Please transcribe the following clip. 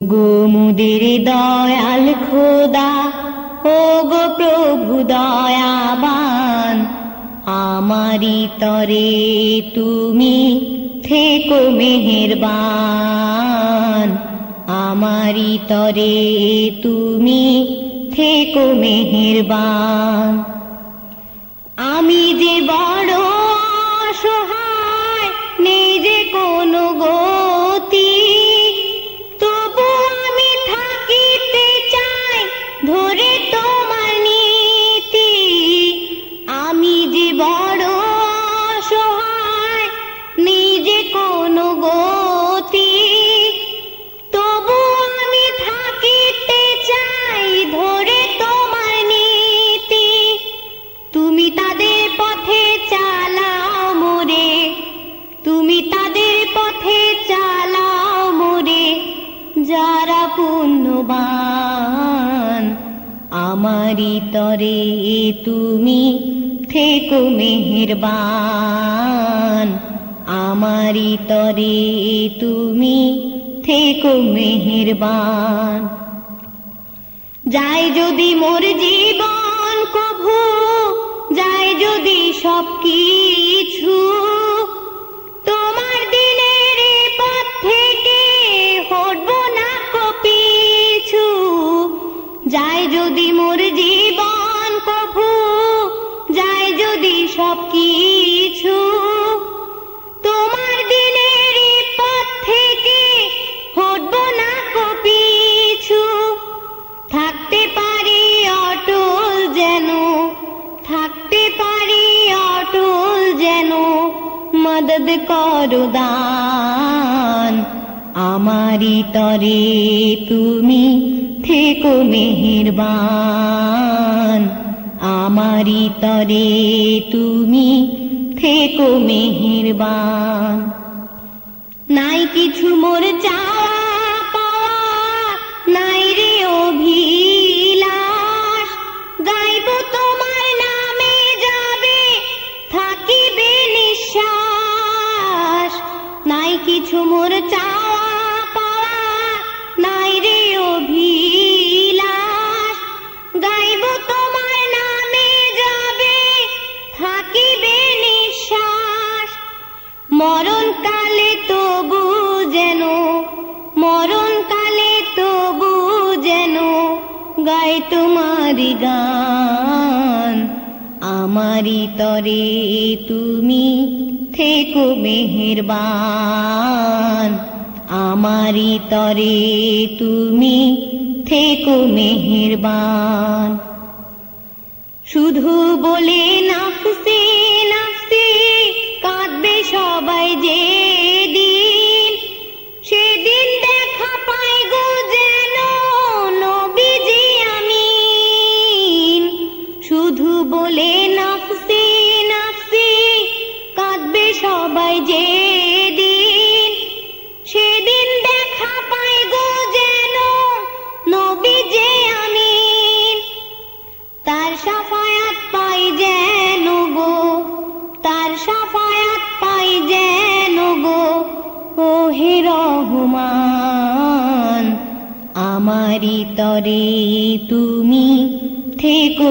গোমুদের দয়াল খোদা, ও গো প্রভু দয়াবান, আমারি তরে তুমি থেকো মেহেরবান, আমারি তরে তুমি থেকো মেহেরবান। আমি যে বড় অসহায়, নেই যে কোনো গতি, তবু আমি থাকিতে চাই ধরে তোমার নীতি। আমি যে বড় অসহায়, নেই যে কোনো গতি, তবু আমি থাকিতে চাই ধরে তোমার নীতি। তুমি তাদের পথে চালাও মোরে, তুমি তাদের পথে চালাও মোরে, যারা পুণ্যবান। আমারি তরে তুমি থেকো মেহেরবান, আমারি তরে তুমি থেকো মেহেরবান। যাই যদি মোর জীবন কভু, যাই যদি সবকিছু, তোমার দিনের পথ থেকে হটবো না কো পিছু। যাই যদি মোর জীবন কভু, যাই যদি সবকিছু, তোমার দিনের পথ থেকে হটবো না কো পিছু। থাকতে পারি অটল যেন, থাকতে পারি অটল যেন, মদদ করো দান। আমারি তরে তুমি থেকো মেহেরবান, আমারি তরে তুমি থেকো মেহেরবান। নাই কিছু মোর চাওয়া পাওয়া, নাই রে অভিলাষ, গাইব তোমার নামে যাবে থাকিবে নিঃশ্বাস। নাই কিছু মোর চাওয়া পাওয়া, নাই রে অভিলাষ, গাইব তোমার নামে যাবে থাকিবে নিঃশ্বাস। মরণ কালে তবু যেন, মরণ কালে তবু যেন, গাই তোমারি গান। আমারি তরে তুমি থেকো মেহেরবান, আমারি তরে তুমি থেকো মেহেরবান। শুধু বলে নাফসি নাফসি কাঁদবে সবাই যেদিন, সেদিন দেখা পাই গো যেন নবীজি আমিন। শুধু বলে নাফসি নাফসি কাঁদবে সবাই যেদিন, সেদিন দেখা পাই গো যেন নবীজি আমিন। তার শাফায়াত পাই যেন গো, তার শাফায়াত পাই যেন গো, ও হে রহমান। আমারি তরে তুমি থেকো